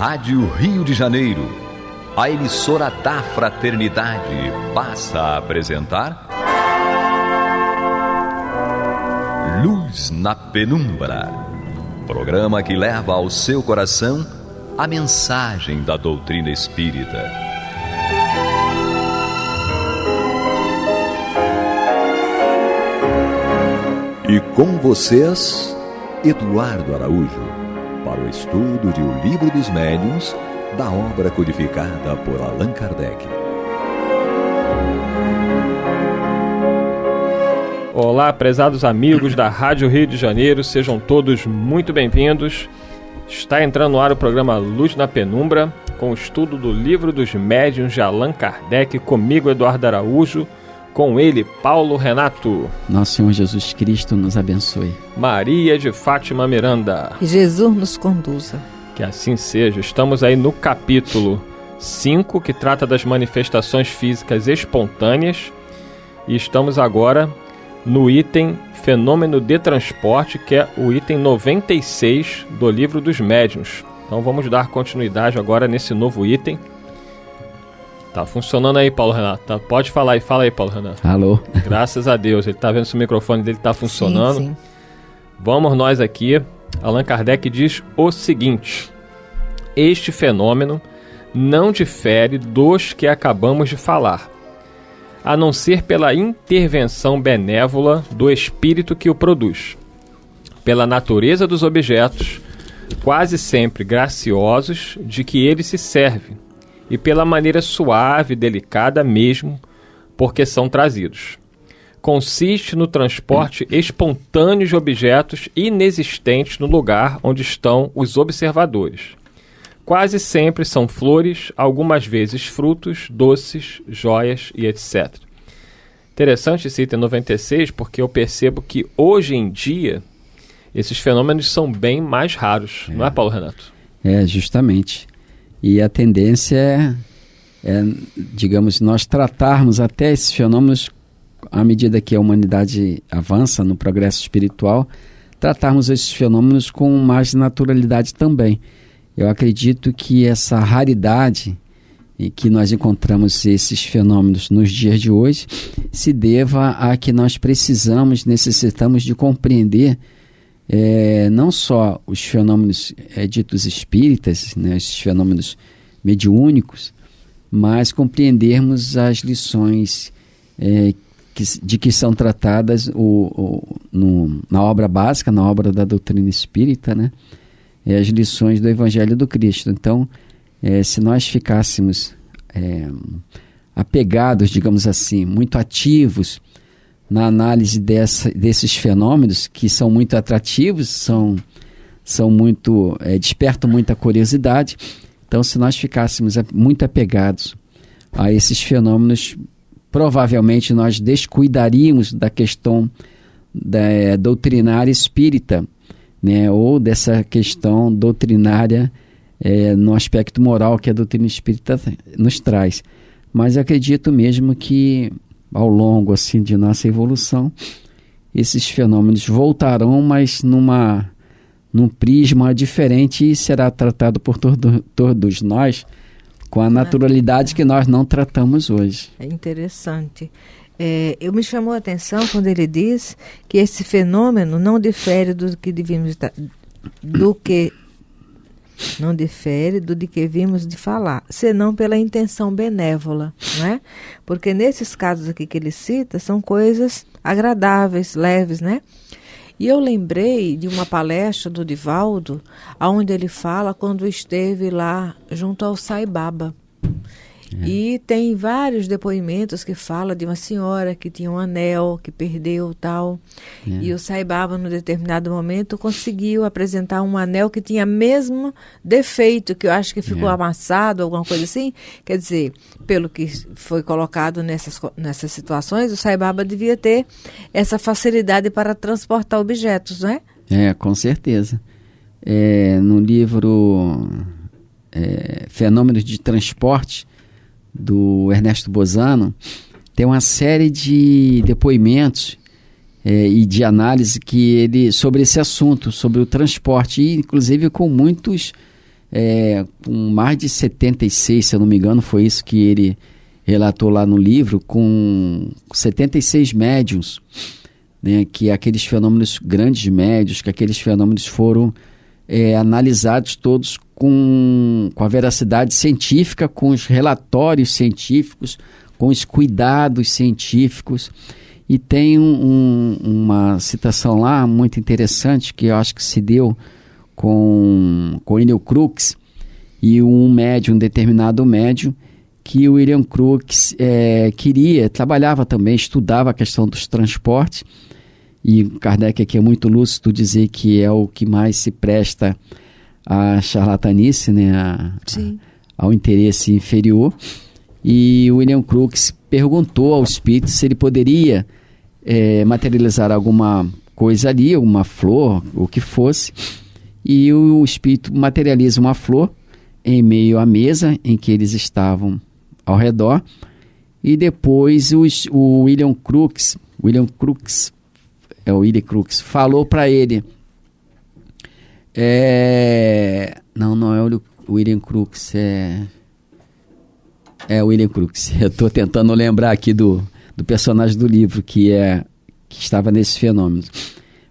Rádio Rio de Janeiro, a emissora da Fraternidade, passa a apresentar Luz na Penumbra, programa que leva ao seu coração a mensagem da doutrina espírita. E com vocês, Eduardo Araújo, para o estudo de O Livro dos Médiuns, da obra codificada por Allan Kardec. Olá, prezados amigos da Rádio Rio de Janeiro, sejam todos muito bem-vindos. Está entrando no ar o programa Luz na Penumbra, com o estudo do Livro dos Médiuns de Allan Kardec, comigo, Eduardo Araújo, com ele, Paulo Renato. Nosso Senhor Jesus Cristo nos abençoe. Maria de Fátima Miranda. Que Jesus nos conduza. Que assim seja. Estamos aí no capítulo 5, que trata das manifestações físicas espontâneas. E estamos agora no item Fenômeno de Transporte, que é o item 96 do Livro dos Médiuns. Então vamos dar continuidade agora nesse novo item. Tá funcionando aí, Paulo Renato. Tá, pode falar aí. Fala aí, Paulo Renato. Alô. Graças a Deus. Ele tá vendo se o microfone dele tá funcionando. Sim. Vamos nós aqui. Allan Kardec diz o seguinte: este fenômeno não difere dos que acabamos de falar, a não ser pela intervenção benévola do espírito que o produz, pela natureza dos objetos, quase sempre graciosos, de que ele se serve, e pela maneira suave e delicada mesmo, porque são trazidos. Consiste no transporte espontâneo de objetos inexistentes no lugar onde estão os observadores. Quase sempre são flores, algumas vezes frutos, doces, joias e etc. Interessante esse item 96, porque eu percebo que hoje em dia esses fenômenos são bem mais raros, não é, Paulo Renato? É, justamente. E a tendência é, digamos, nós tratarmos até esses fenômenos, à medida que a humanidade avança no progresso espiritual, tratarmos esses fenômenos com mais naturalidade também. Eu acredito que essa raridade em que nós encontramos esses fenômenos nos dias de hoje se deva a que nós necessitamos de compreender não só os fenômenos ditos espíritas, né, esses fenômenos mediúnicos, mas compreendermos as lições de que são tratadas na obra básica, na obra da doutrina espírita, né, as lições do Evangelho do Cristo. Então, se nós ficássemos apegados, digamos assim, muito ativos na análise desses fenômenos, que são muito atrativos, são muito, despertam muita curiosidade. Então, se nós ficássemos muito apegados a esses fenômenos, provavelmente nós descuidaríamos da questão doutrinária espírita, né, ou dessa questão doutrinária no aspecto moral que a doutrina espírita nos traz. Mas eu acredito mesmo que ao longo assim, de nossa evolução, esses fenômenos voltarão, mas num prisma diferente, e será tratado por todos nós com a naturalidade que nós não tratamos hoje. É interessante. Eu me chamou a atenção quando ele diz que esse fenômeno não difere do que vimos de falar, senão pela intenção benévola, né? Porque nesses casos aqui que ele cita, são coisas agradáveis, leves, né? E eu lembrei de uma palestra do Divaldo, onde ele fala quando esteve lá junto ao Sai Baba. E tem vários depoimentos que fala de uma senhora que tinha um anel, que perdeu tal. E o Sai Baba, num determinado momento, conseguiu apresentar um anel que tinha mesmo defeito, que eu acho que ficou amassado, alguma coisa assim. Quer dizer, pelo que foi colocado nessas situações, o Sai Baba devia ter essa facilidade para transportar objetos, não é? Com certeza. No livro Fenômenos de Transporte, do Ernesto Bozano, tem uma série de depoimentos e de análise sobre esse assunto, sobre o transporte, e inclusive com muitos com mais de 76, se eu não me engano, foi isso que ele relatou lá no livro, com 76 médiuns, né, que aqueles fenômenos, grandes médiuns, que aqueles fenômenos foram analisados todos com a veracidade científica, com os relatórios científicos, com os cuidados científicos. E tem uma citação lá muito interessante, que eu acho que se deu com William Crookes e um determinado médium, que o William Crookes trabalhava também, estudava a questão dos transportes, e Kardec aqui é muito lúcido dizer que é o que mais se presta à charlatanice, né, ao interesse inferior. E o William Crookes perguntou ao espírito se ele poderia materializar alguma coisa ali, alguma flor, o que fosse, e o espírito materializa uma flor em meio à mesa em que eles estavam ao redor, e depois o William Crookes falou para ele, não é o William Crookes, é o William Crookes. Eu estou tentando lembrar aqui do personagem do livro que estava nesse fenômeno.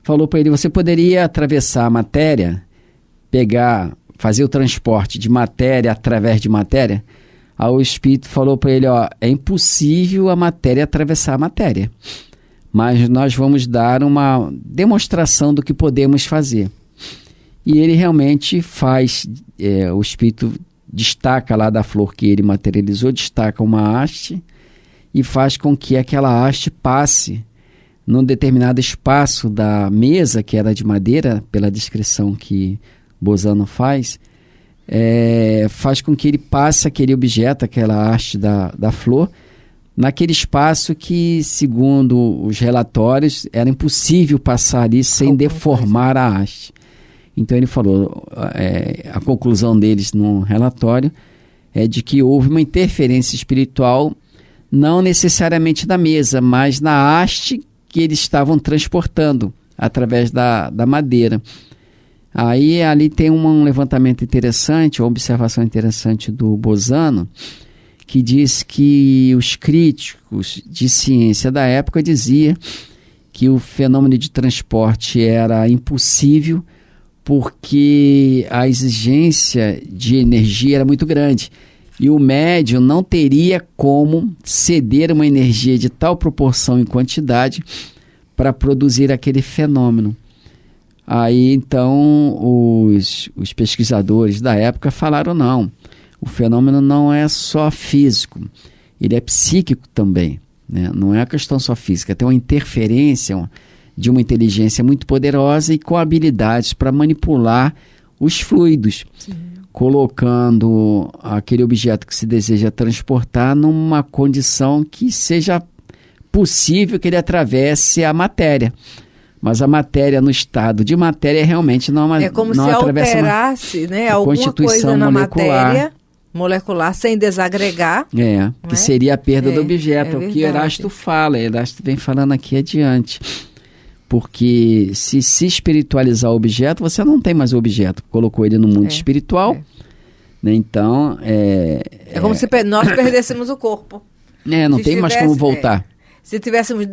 Falou para ele: você poderia atravessar a matéria, fazer o transporte de matéria através de matéria? Aí o espírito falou para ele: é impossível a matéria atravessar a matéria, mas nós vamos dar uma demonstração do que podemos fazer. E ele realmente faz, o espírito destaca lá da flor que ele materializou, destaca uma haste e faz com que aquela haste passe num determinado espaço da mesa, que era de madeira, pela descrição que Bozano faz com que ele passe aquele objeto, aquela haste da flor, naquele espaço que, segundo os relatórios, era impossível passar ali sem deformar a haste. Então ele falou, a conclusão deles no relatório é de que houve uma interferência espiritual, não necessariamente na mesa, mas na haste que eles estavam transportando através da madeira. Aí ali tem um levantamento interessante, uma observação interessante do Bozano, que diz que os críticos de ciência da época diziam que o fenômeno de transporte era impossível porque a exigência de energia era muito grande e o médium não teria como ceder uma energia de tal proporção e quantidade para produzir aquele fenômeno. Aí então os pesquisadores da época falaram: não, o fenômeno não é só físico, ele é psíquico também, né? Não é a questão só física, tem uma interferência de uma inteligência muito poderosa e com habilidades para manipular os fluidos, colocando aquele objeto que se deseja transportar numa condição que seja possível que ele atravesse a matéria. Mas a matéria no estado de matéria realmente não é como não se atravessa alterasse, né, alguma coisa na matéria molecular sem desagregar. Que seria a perda do objeto, é o que Erasto fala. Erasto vem falando aqui adiante. Porque se espiritualizar o objeto, você não tem mais o objeto. Colocou ele no mundo espiritual. Né? Então, é como se nós perdêssemos o corpo. Não tem mais como voltar. Se tivéssemos...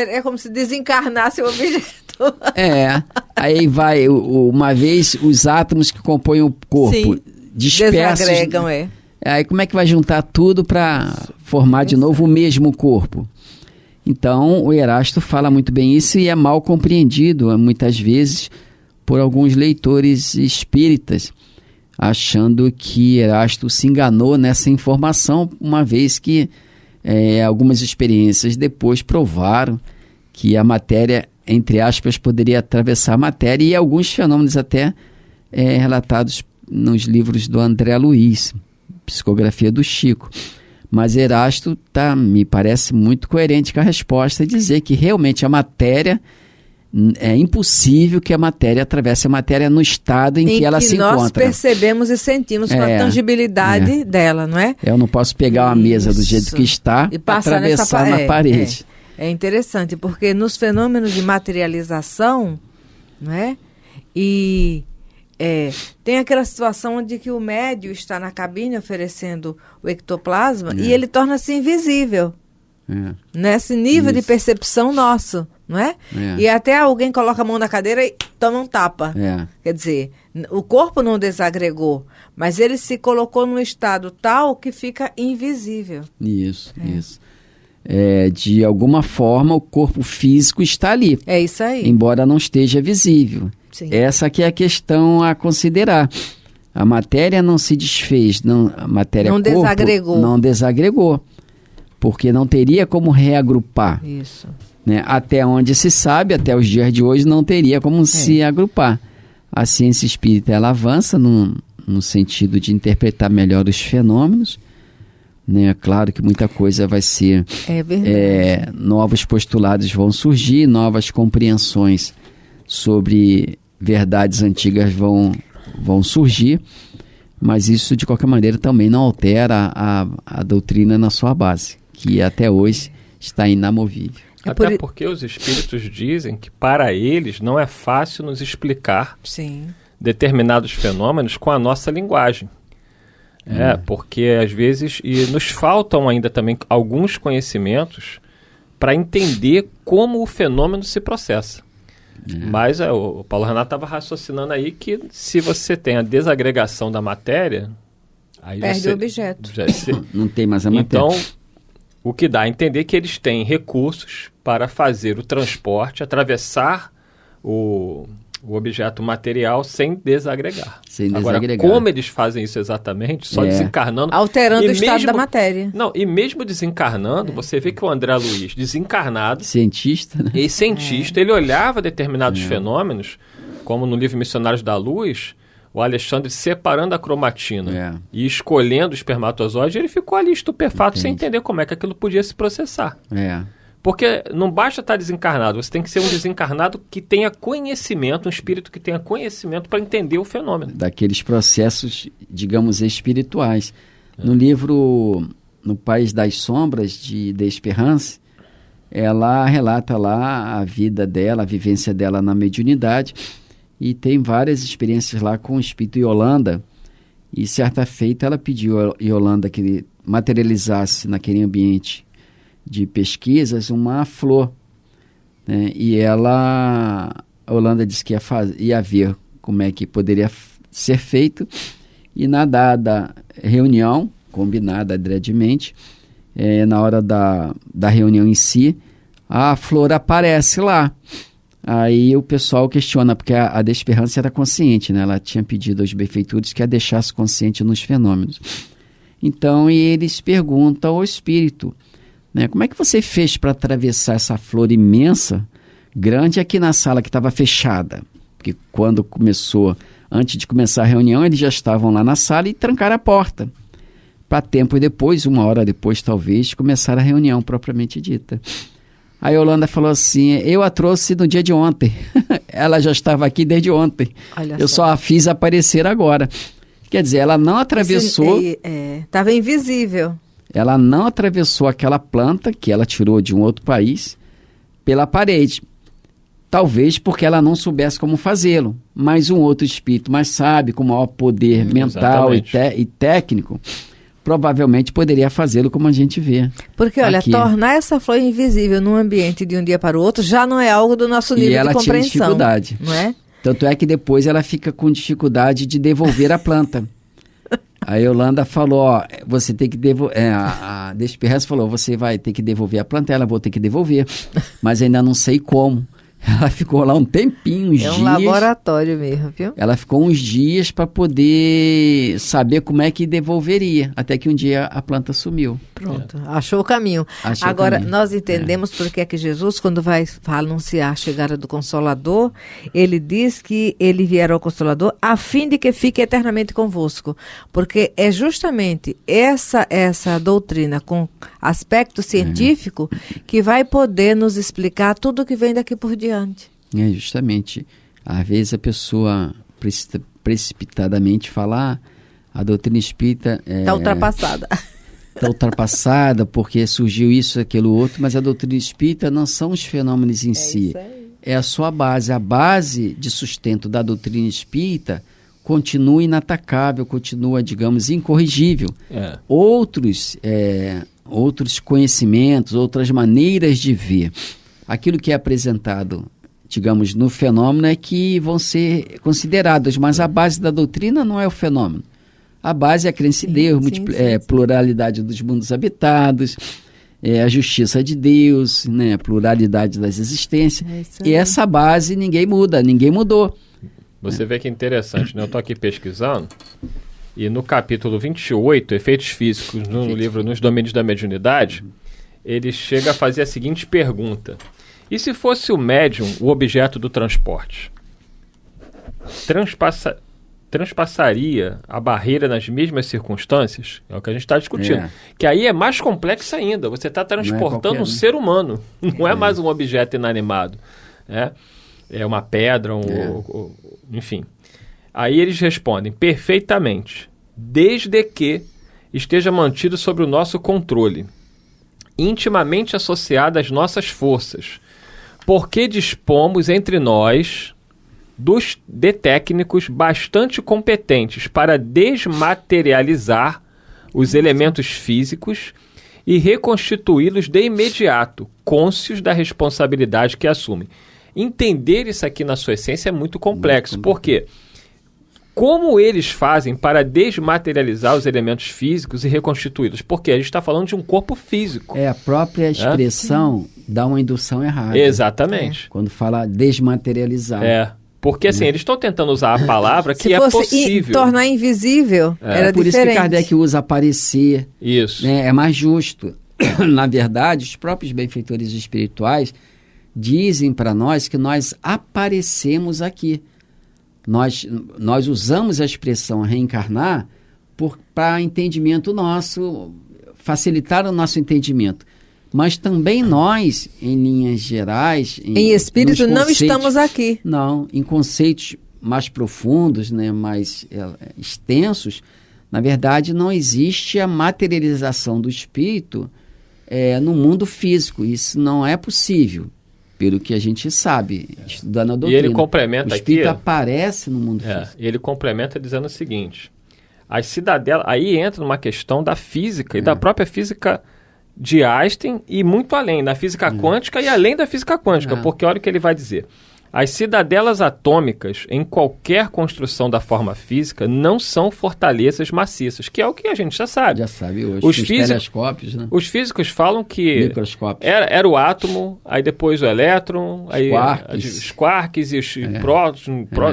É como se desencarnasse o objeto. Aí vai... Uma vez, os átomos que compõem o corpo dispersos... Desagregam, Aí como é que vai juntar tudo para formar de novo o mesmo corpo? Então, o Erasto fala muito bem isso e é mal compreendido, muitas vezes, por alguns leitores espíritas, achando que Erasto se enganou nessa informação, uma vez que algumas experiências depois provaram que a matéria, entre aspas, poderia atravessar a matéria, e alguns fenômenos até relatados nos livros do André Luiz, Psicografia do Chico. Mas Erasto me parece muito coerente com a resposta e dizer que realmente a matéria, é impossível que a matéria atravesse a matéria no estado em que ela se encontra. Nós percebemos e sentimos com a tangibilidade dela, não é? Eu não posso pegar uma mesa do jeito que está e atravessar na parede. É interessante, porque nos fenômenos de materialização, não é? E Tem aquela situação onde que o médium está na cabine oferecendo o ectoplasma e ele torna-se invisível. Nesse nível de percepção nosso, não é? E até alguém coloca a mão na cadeira e toma um tapa. Quer dizer, o corpo não desagregou, mas ele se colocou num estado tal que fica invisível. Isso. De alguma forma, o corpo físico está ali. É isso aí. Embora não esteja visível. Sim. Essa que é a questão a considerar. A matéria não se desfez, a matéria não corpo desagregou. Não desagregou. Porque não teria como reagrupar. Isso. Né? Até onde se sabe, até os dias de hoje, não teria como se agrupar. A ciência espírita, ela avança no sentido de interpretar melhor os fenômenos. Né? Claro que muita coisa vai ser... É verdade. Novos postulados vão surgir, novas compreensões sobre verdades antigas vão surgir, mas isso, de qualquer maneira, também não altera a doutrina na sua base, que até hoje está inamovível. Até porque os espíritos dizem que para eles não é fácil nos explicar determinados fenômenos com a nossa linguagem. Porque às vezes nos faltam ainda também alguns conhecimentos para entender como o fenômeno se processa. Mas o Paulo Renato estava raciocinando aí que se você tem a desagregação da matéria, aí perde o objeto. Não tem mais a matéria. Então, o que dá a entender que eles têm recursos para fazer o transporte, atravessar o objeto material sem desagregar. Agora, como eles fazem isso exatamente? Só desencarnando. Alterando o estado da matéria. Não, e mesmo desencarnando, você vê que o André Luiz, desencarnado... Cientista, né? E cientista, ele olhava determinados fenômenos, como no livro Missionários da Luz, o Alexandre separando a cromatina e escolhendo o espermatozoide, ele ficou ali estupefato sem entender como é que aquilo podia se processar. Porque não basta estar desencarnado, você tem que ser um desencarnado que tenha conhecimento, um espírito que tenha conhecimento para entender o fenômeno. Daqueles processos, digamos, espirituais. No livro No País das Sombras, de D'Esperance, ela relata lá a vida dela, a vivência dela na mediunidade, e tem várias experiências lá com o espírito Yolanda, e certa feita ela pediu a Yolanda que ele materializasse naquele ambiente de pesquisas uma flor, né? E a Yolanda disse que ia ver como é que poderia ser feito, e na dada reunião, combinada adredemente, na hora da reunião em si, a flor aparece lá. Aí o pessoal questiona, porque a D'Esperance era consciente, né? Ela tinha pedido aos benfeitores que a deixasse consciente nos fenômenos. Então eles perguntam ao espírito, né, como é que você fez para atravessar essa flor imensa, grande, aqui na sala que estava fechada? Porque quando antes de começar a reunião, eles já estavam lá na sala e trancaram a porta. Para tempo depois, 1 hora depois talvez, começar a reunião propriamente dita. A Yolanda falou assim, eu a trouxe no dia de ontem. Ela já estava aqui desde ontem. Eu só a fiz aparecer agora. Quer dizer, ela não atravessou... Estava invisível. Ela não atravessou aquela planta que ela tirou de um outro país pela parede. Talvez porque ela não soubesse como fazê-lo. Mas um outro espírito mais sábio, com maior poder mental e técnico, provavelmente poderia fazê-lo como a gente vê. Porque, olha, aqui, tornar essa flor invisível num ambiente de um dia para o outro já não é algo do nosso nível de compreensão. E ela tinha dificuldade. Não é? Tanto é que depois ela fica com dificuldade de devolver a planta. A Yolanda falou, você tem que devolver... a D'Esperance falou, você vai ter que devolver a planta, ela vou ter que devolver, mas ainda não sei como. Ela ficou lá um tempinho, uns dias. É um laboratório mesmo, viu? Ela ficou uns dias para poder saber como é que devolveria, até que um dia a planta sumiu. Pronto, achou o caminho. Agora, nós entendemos porque é que Jesus, quando vai anunciar a chegada do Consolador, ele diz que ele vier ao Consolador a fim de que fique eternamente convosco. Porque é justamente essa doutrina com aspecto científico que vai poder nos explicar tudo o que vem daqui por diante. Justamente. Às vezes a pessoa precipitadamente fala, a doutrina espírita está ultrapassada. Está ultrapassada porque surgiu isso, aquilo, outro, mas a doutrina espírita não são os fenômenos em si. É a sua base. A base de sustento da doutrina espírita, continua inatacável, continua, digamos, incorrigível. Outros conhecimentos, outras maneiras de ver aquilo que é apresentado, digamos, no fenômeno é que vão ser considerados, mas a base da doutrina não é o fenômeno. A base é a crença em Deus, pluralidade dos mundos habitados, a justiça de Deus, né, a pluralidade das existências. E essa base ninguém muda, ninguém mudou. Você vê que é interessante, né? Eu estou aqui pesquisando, e no capítulo 28, Efeitos Físicos, no livro Nos Domínios da Mediunidade, ele chega a fazer a seguinte pergunta: e se fosse o médium o objeto do transporte? Transpassaria a barreira nas mesmas circunstâncias? É o que a gente está discutindo. Que aí é mais complexo ainda. Você está transportando um ser humano. Não é mais um objeto inanimado. É uma pedra, enfim. Aí eles respondem: perfeitamente, desde que esteja mantido sob o nosso controle, intimamente associado às nossas forças, porque dispomos entre nós de técnicos bastante competentes para desmaterializar os elementos físicos e reconstituí-los de imediato, cônscios da responsabilidade que assumem. Entender isso aqui na sua essência é muito complexo. Por quê? Como eles fazem para desmaterializar os elementos físicos e reconstituí-los? Porque a gente está falando de um corpo físico. A própria expressão dá uma indução errada. Exatamente. Quando fala desmaterializar. Porque assim, eles estão tentando usar a palavra que é possível. Tornar invisível, era por diferente. Isso que Kardec usa aparecer. Isso. Né? É mais justo. Na verdade, os próprios benfeitores espirituais dizem para nós que nós aparecemos aqui. Nós usamos a expressão reencarnar para entendimento nosso, facilitar o nosso entendimento. Mas também nós, em linhas gerais... Em espírito não estamos aqui. Não, em conceitos mais profundos, né, mais extensos, na verdade não existe a materialização do espírito no mundo físico. Isso não é possível, pelo que a gente sabe, estudando a doutrina. E ele complementa aqui... O espírito aparece no mundo físico. E ele complementa dizendo o seguinte: as cidadelas... Aí entra numa questão da física e da própria física de Einstein e muito além, da física quântica e além da física quântica, porque olha o que ele vai dizer. As cidadelas atômicas em qualquer construção da forma física não são fortalezas maciças, que é o que a gente já sabe. Já sabe hoje. Os telescópios, né? Os físicos falam que era o átomo, aí depois o elétron, aí os quarks e os prótons,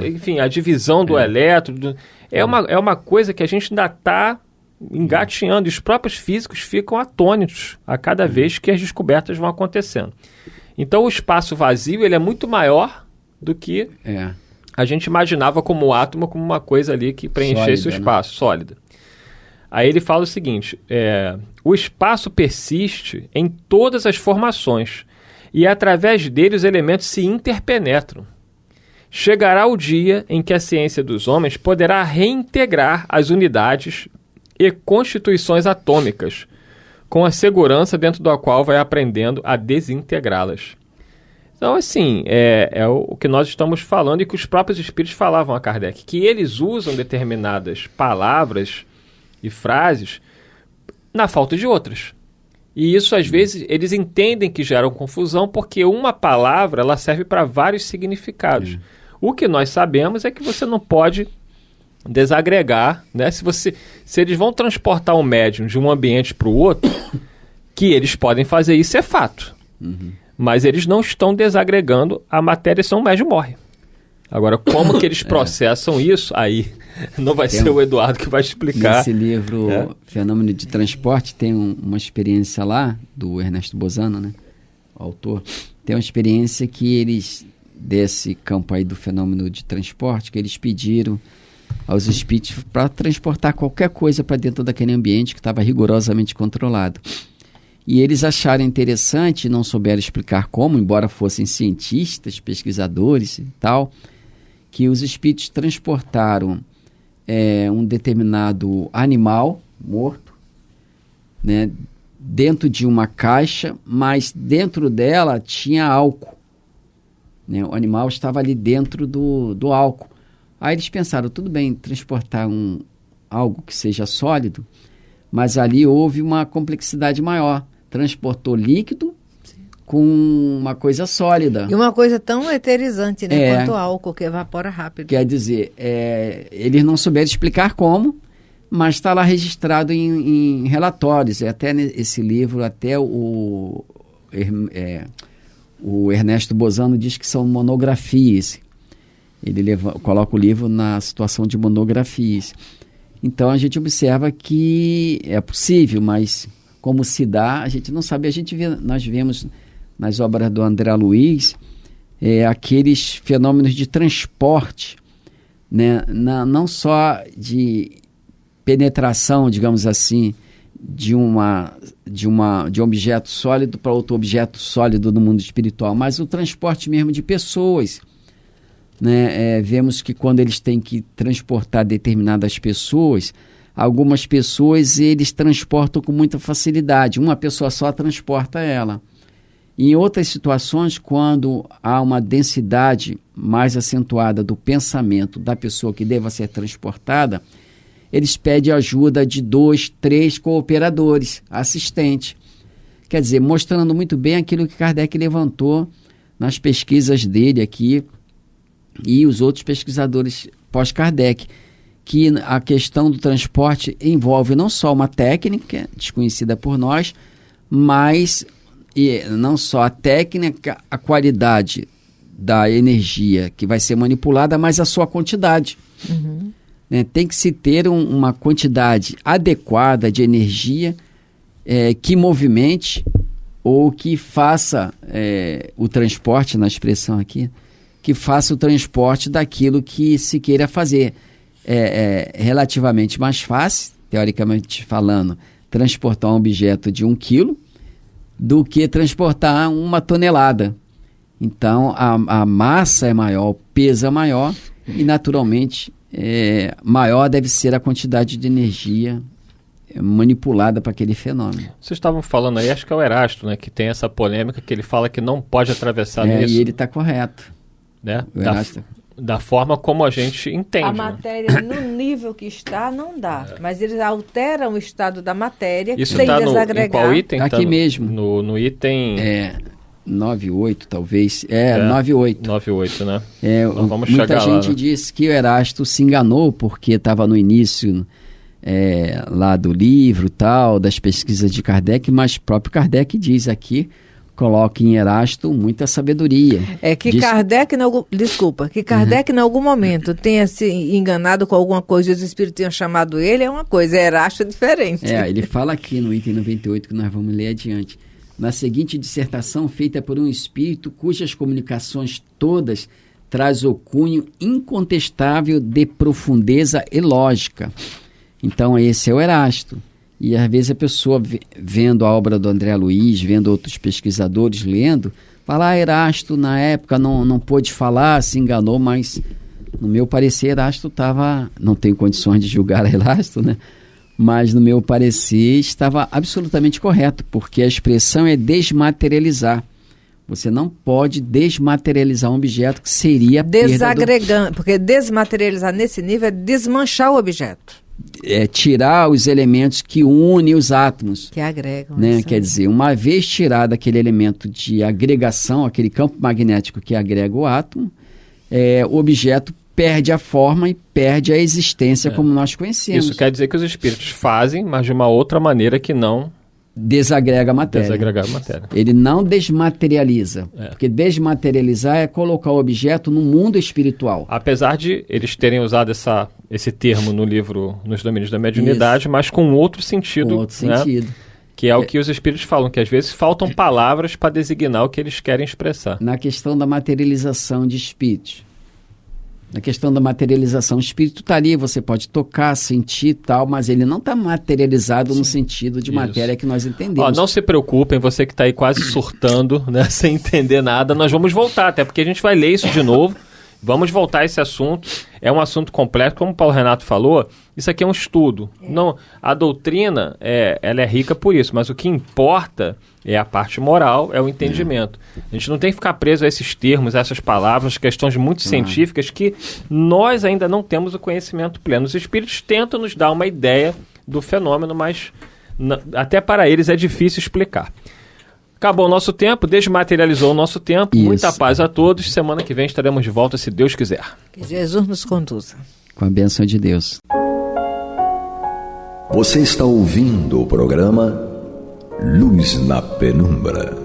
enfim, a divisão do elétron. É uma coisa que a gente ainda está engatinhando, e os próprios físicos ficam atônitos a cada vez que as descobertas vão acontecendo. Então o espaço vazio ele é muito maior do que a gente imaginava como o átomo, como uma coisa ali que preenchesse o espaço, sólida. Aí ele fala o seguinte: o espaço persiste em todas as formações e através dele os elementos se interpenetram. Chegará o dia em que a ciência dos homens poderá reintegrar as unidades e constituições atômicas, com a segurança dentro da qual vai aprendendo a desintegrá-las. Então, assim, é o que nós estamos falando e que os próprios espíritos falavam a Kardec, que eles usam determinadas palavras e frases na falta de outras. E isso, às vezes, eles entendem que geram confusão porque uma palavra ela serve para vários significados. O que nós sabemos é que você não pode desagregar, né? Se eles vão transportar um médium de um ambiente para o outro, que eles podem fazer isso é fato. Mas eles não estão desagregando a matéria, senão o médium morre. Agora, como que eles processam isso? Aí não vai ser o Eduardo que vai explicar. Nesse livro, Fenômeno de Transporte, tem uma experiência lá, do Ernesto Bozano, né? O autor. Tem uma experiência que eles, desse campo aí do fenômeno de transporte, que eles pediram aos espíritos para transportar qualquer coisa para dentro daquele ambiente que estava rigorosamente controlado. E eles acharam interessante, não souberam explicar como, embora fossem cientistas, pesquisadores e tal, que os espíritos transportaram um determinado animal morto, né, dentro de uma caixa, mas dentro dela tinha álcool. Né? O animal estava ali dentro do álcool. Aí eles pensaram, tudo bem, transportar algo que seja sólido, mas ali houve uma complexidade maior. Transportou líquido com uma coisa sólida. E uma coisa tão eterizante, né? Quanto álcool, que evapora rápido. Quer dizer, eles não souberam explicar como, mas está lá registrado em relatórios. Até esse livro, até o Ernesto Bozano diz que são monografias. Ele coloca o livro na situação de monografias. Então a gente observa que é possível, mas como se dá, a gente não sabe. Nós vemos nas obras do André Luiz aqueles fenômenos de transporte, né? Não só de penetração, digamos assim, de um objeto sólido para outro objeto sólido no mundo espiritual, mas o transporte mesmo de pessoas, né? Vemos que quando eles têm que transportar determinadas pessoas, algumas pessoas eles transportam com muita facilidade, uma pessoa só transporta ela. Em outras situações, quando há uma densidade mais acentuada do pensamento da pessoa que deva ser transportada, eles pedem ajuda de 2, 3 cooperadores, assistentes. Quer dizer, mostrando muito bem aquilo que Kardec levantou nas pesquisas dele aqui e os outros pesquisadores pós-Kardec, que a questão do transporte envolve não só uma técnica desconhecida por nós, mas não só a técnica, a qualidade da energia que vai ser manipulada, mas a sua quantidade. Uhum. Tem que se ter uma quantidade adequada de energia que movimente ou que faça o transporte, na expressão aqui, que faça o transporte daquilo que se queira fazer. É relativamente mais fácil, teoricamente falando, transportar um objeto de 1 quilo do que transportar 1 tonelada. Então, a massa é maior, o peso é maior e, naturalmente, maior deve ser a quantidade de energia manipulada para aquele fenômeno. Vocês estavam falando aí, acho que é o Erasto, né, que tem essa polêmica que ele fala que não pode atravessar nisso. E ele está correto. Né? Da forma como a gente entende. A matéria, no nível que está, não dá. Mas eles alteram o estado da matéria isso sem tá desagregar. Em qual item? Aqui tá mesmo. No item... 9.8, talvez. 9.8. 9.8, né? Vamos muita gente lá, diz que o Erasto se enganou porque estava no início lá do livro, tal, das pesquisas de Kardec, mas o próprio Kardec diz aqui, coloca em Erasto muita sabedoria. Kardec, Kardec em algum momento tenha se enganado com alguma coisa e os espíritos tenham chamado ele, é uma coisa, Erasto é diferente. Ele fala aqui no item 98, que nós vamos ler adiante. Na seguinte dissertação, feita por um espírito cujas comunicações todas traz o cunho incontestável de profundeza e lógica. Então, esse é o Erasto. E às vezes a pessoa, vendo a obra do André Luiz, vendo outros pesquisadores lendo, fala, Erasto na época não pôde falar, se enganou, mas no meu parecer Erasto estava, não tenho condições de julgar Erasto, né? Mas no meu parecer estava absolutamente correto, porque a expressão é desmaterializar. Você não pode desmaterializar um objeto que seria desagregando, porque desmaterializar nesse nível é desmanchar o objeto. Tirar os elementos que unem os átomos. Que agregam. Né? Quer dizer, uma vez tirado aquele elemento de agregação, aquele campo magnético que agrega o átomo, o objeto perde a forma e perde a existência como nós conhecemos. Isso quer dizer que os espíritos fazem, mas de uma outra maneira que não desagrega a matéria. Desagregar a matéria. Ele não desmaterializa. Porque desmaterializar é colocar o objeto no mundo espiritual. Apesar de eles terem usado esse termo no livro Nos Domínios da Mediunidade, mas com outro sentido. Com outro sentido. Que é o que os espíritos falam, que às vezes faltam palavras para designar o que eles querem expressar. Na questão da materialização de espíritos. Na questão da materialização, o espírito está ali, você pode tocar, sentir e tal, mas ele não está materializado no sentido de matéria que nós entendemos. Não se preocupem, você que está aí quase surtando, né, sem entender nada, nós vamos voltar, até porque a gente vai ler isso de novo, Vamos voltar a esse assunto. É um assunto completo, como o Paulo Renato falou, isso aqui é um estudo. Não, a doutrina, ela é rica por isso, mas o que importa é a parte moral, é o entendimento. A gente não tem que ficar preso a esses termos, a essas palavras, questões muito científicas que nós ainda não temos o conhecimento pleno. Os espíritos tentam nos dar uma ideia do fenômeno, mas até para eles é difícil explicar. Acabou o nosso tempo, desmaterializou o nosso tempo. Isso. Muita paz a todos. Semana que vem estaremos de volta, se Deus quiser. Que Jesus nos conduza. Com a bênção de Deus. Você está ouvindo o programa Luz na Penumbra.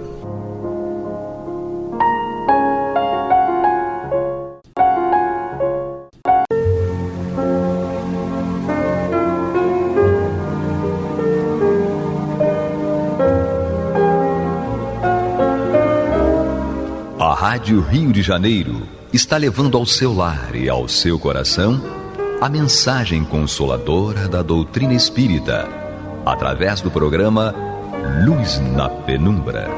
A Rádio Rio de Janeiro está levando ao seu lar e ao seu coração a mensagem consoladora da doutrina espírita, através do programa Luz na Penumbra.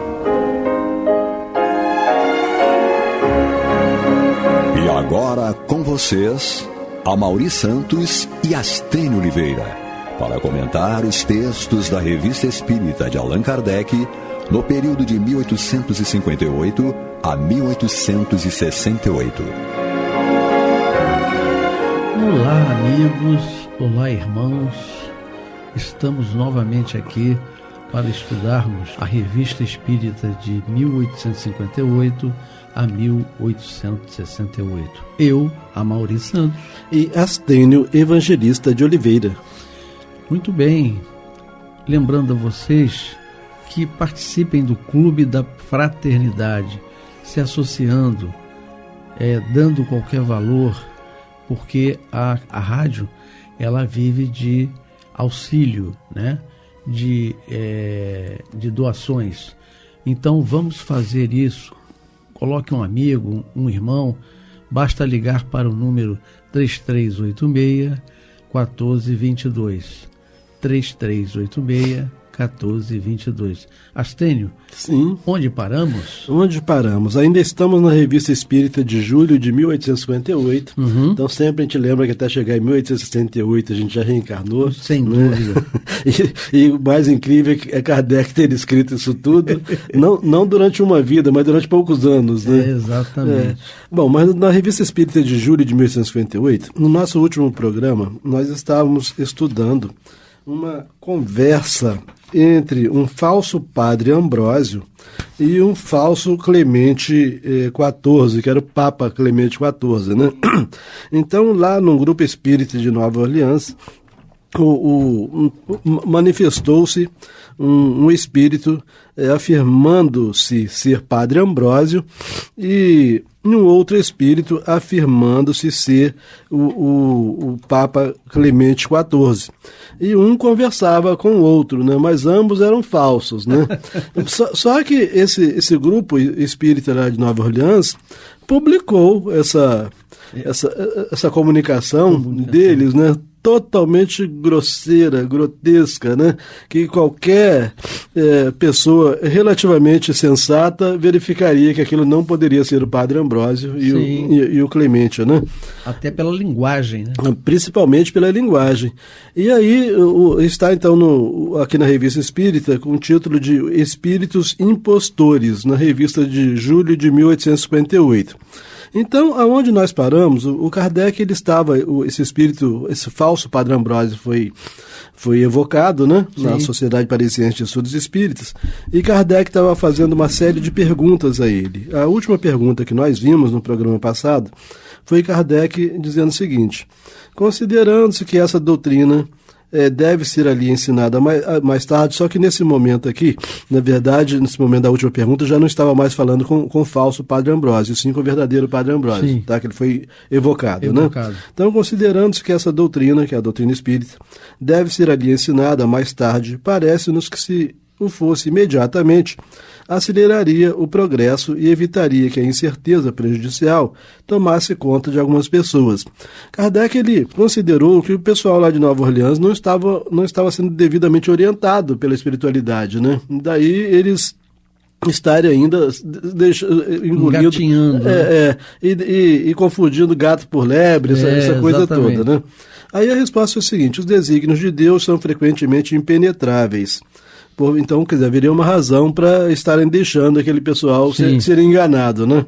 E agora com vocês, Amaury Santos e Astênio Oliveira, para comentar os textos da Revista Espírita de Allan Kardec no período de 1858 a 1868. Olá, amigos, olá, irmãos. Estamos novamente aqui para estudarmos a Revista Espírita de 1858 a 1868. Eu, Amaury Santos. E Astênio Evangelista de Oliveira. Muito bem. Lembrando a vocês que participem do Clube da Fraternidade, se associando, dando qualquer valor, porque a rádio ela vive de auxílio, né? de doações. Então vamos fazer isso. Coloque um amigo, um irmão, basta ligar para o número 3386-1422. 3386-1422. Astênio, sim. Onde paramos? Onde paramos? Ainda estamos na Revista Espírita de julho de 1858. Então sempre a gente lembra que até chegar em 1868 a gente já reencarnou. Sem dúvida. E o mais incrível é Kardec ter escrito isso tudo, não durante uma vida, mas durante poucos anos, né? Exatamente. Bom, mas na Revista Espírita de julho de 1858, no nosso último programa, nós estávamos estudando uma conversa entre um falso padre Ambrósio e um falso Clemente XIV, que era o Papa Clemente XIV, né? Então, lá num grupo espírita de Nova Orleans, manifestou-se um espírito afirmando-se ser padre Ambrósio e um outro espírito afirmando-se ser o Papa Clemente XIV. E um conversava com o outro, né? Mas ambos eram falsos, né? Só que esse grupo espírita lá de Nova Orleans publicou essa comunicação deles, né? Totalmente grosseira, grotesca, né? Que qualquer pessoa relativamente sensata verificaria que aquilo não poderia ser o padre Ambrósio e o Clemente, né? Até pela linguagem, né? Principalmente pela linguagem. E aí está então aqui na Revista Espírita com o título de Espíritos Impostores, na revista de julho de 1858. Então, aonde nós paramos, o Kardec, ele estava, esse espírito, esse falso padre Ambrósio foi evocado, né, na Sociedade Parisiense de Estudos Espíritas, e Kardec estava fazendo uma série de perguntas a ele. A última pergunta que nós vimos no programa passado foi Kardec dizendo o seguinte: considerando-se que essa doutrina deve ser ali ensinada mais tarde, só que nesse momento aqui, na verdade, nesse momento da última pergunta, já não estava mais falando com o falso padre Ambrósio, sim com o verdadeiro padre Ambrósio, tá? Que ele foi evocado. Né? Então, considerando-se que essa doutrina, que é a doutrina espírita, deve ser ali ensinada mais tarde, parece-nos que se o fosse imediatamente, aceleraria o progresso e evitaria que a incerteza prejudicial tomasse conta de algumas pessoas. Kardec, ele considerou que o pessoal lá de Nova Orleans não estava sendo devidamente orientado pela espiritualidade, né? Daí eles estarem ainda engolindo, engatinhando, e confundindo gato por lebre, essa coisa toda, né? Aí a resposta é o seguinte: os desígnios de Deus são frequentemente impenetráveis. Então, quer dizer, haveria uma razão para estarem deixando aquele pessoal ser enganado, né?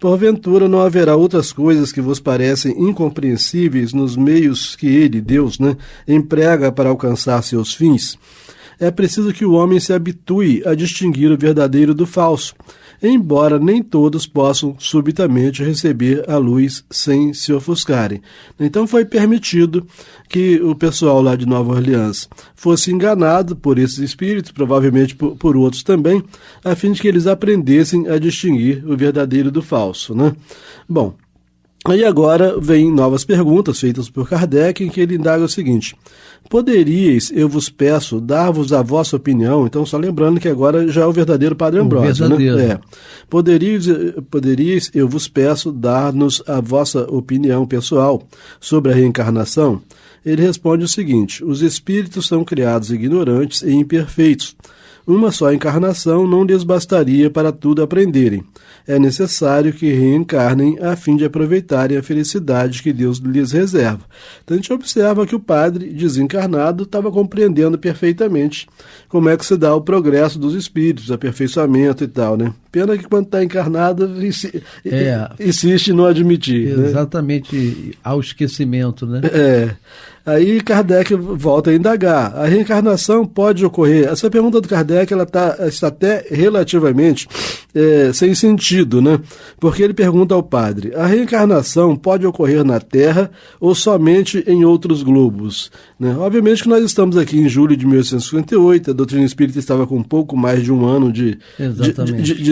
Porventura não haverá outras coisas que vos parecem incompreensíveis nos meios que ele, Deus, né, emprega para alcançar seus fins? É preciso que o homem se habitue a distinguir o verdadeiro do falso, embora nem todos possam subitamente receber a luz sem se ofuscarem. Então foi permitido que o pessoal lá de Nova Orleans fosse enganado por esses espíritos, provavelmente por outros também, a fim de que eles aprendessem a distinguir o verdadeiro do falso, né? Bom, aí agora vem novas perguntas feitas por Kardec, em que ele indaga o seguinte: poderíeis, eu vos peço, dar-vos a vossa opinião? Então, só lembrando que agora já é o verdadeiro Padre Ambrósio, né? Poderíeis, eu vos peço, dar-nos a vossa opinião pessoal sobre a reencarnação? Ele responde o seguinte: os espíritos são criados ignorantes e imperfeitos. Uma só encarnação não lhes bastaria para tudo aprenderem. É necessário que reencarnem a fim de aproveitarem a felicidade que Deus lhes reserva. Então a gente observa que o padre desencarnado estava compreendendo perfeitamente como é que se dá o progresso dos espíritos, aperfeiçoamento e tal, né? Pena que quando está encarnado insiste em não admitir. Exatamente, né? Ao esquecimento, né? Aí Kardec volta a indagar: a reencarnação pode ocorrer? Essa pergunta do Kardec está até relativamente sem sentido, né? Porque ele pergunta ao padre: a reencarnação pode ocorrer na Terra ou somente em outros globos? Né? Obviamente que nós estamos aqui em julho de 1858, a doutrina espírita estava com um pouco mais de um ano de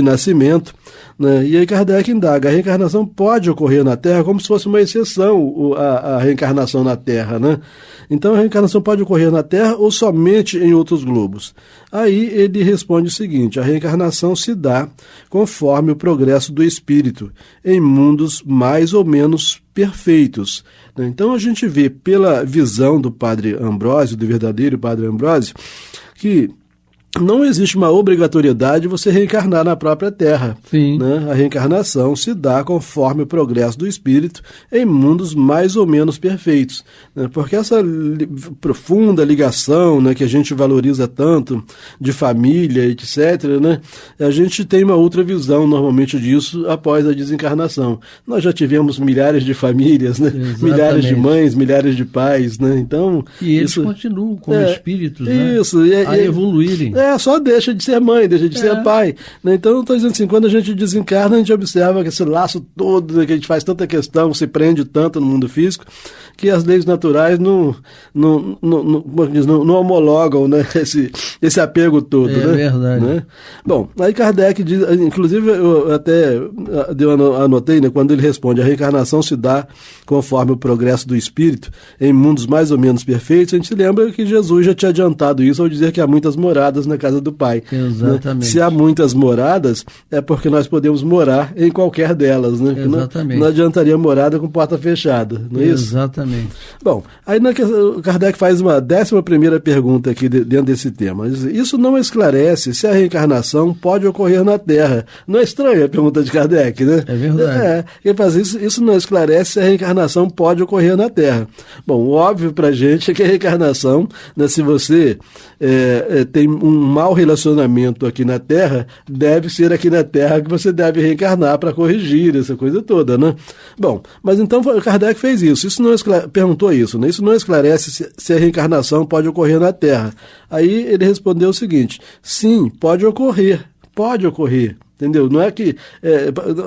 nascimento, né? E aí Kardec indaga: a reencarnação pode ocorrer na Terra, como se fosse uma exceção a reencarnação na Terra, né? Então a reencarnação pode ocorrer na Terra ou somente em outros globos? Aí ele responde o seguinte: a reencarnação se dá conforme o progresso do espírito, em mundos mais ou menos perfeitos. Então a gente vê pela visão do Padre Ambrósio, do verdadeiro Padre Ambrósio, que não existe uma obrigatoriedade de você reencarnar na própria Terra. Sim. Né? A reencarnação se dá conforme o progresso do espírito em mundos mais ou menos perfeitos. Né? Porque essa profunda ligação, né, que a gente valoriza tanto, de família, etc., né, a gente tem uma outra visão normalmente disso após a desencarnação. Nós já tivemos milhares de famílias, né? Milhares de mães, milhares de pais. Né? Então, e eles continuam como espíritos, né? A evoluírem. Só deixa de ser mãe, deixa de ser pai. Né? Então, eu estou dizendo assim, quando a gente desencarna, a gente observa que esse laço todo, né, que a gente faz tanta questão, se prende tanto no mundo físico, que as leis naturais não homologam, né, esse apego todo. É, né? Verdade. Né? Bom, aí Kardec diz, inclusive eu até anotei, né, quando ele responde: a reencarnação se dá conforme o progresso do espírito em mundos mais ou menos perfeitos. A gente se lembra que Jesus já tinha adiantado isso ao dizer que há muitas moradas na casa do Pai. Exatamente. Né? Se há muitas moradas, é porque nós podemos morar em qualquer delas. Né? Exatamente. Não adiantaria morada com porta fechada, não é isso? Exatamente. Bom, aí o Kardec faz uma 11ª pergunta aqui dentro desse tema. Isso não esclarece se a reencarnação pode ocorrer na Terra. Não é estranha a pergunta de Kardec, né? É verdade. Ele faz isso não esclarece se a reencarnação pode ocorrer na Terra. Bom, o óbvio pra gente é que a reencarnação, né, se você tem um mau relacionamento aqui na Terra, deve ser aqui na Terra que você deve reencarnar para corrigir essa coisa toda, né? Bom, mas então Kardec fez isso. Perguntou isso, né? Isso não esclarece se a reencarnação pode ocorrer na Terra. Aí ele respondeu o seguinte: sim, pode ocorrer. Entendeu? Não é que.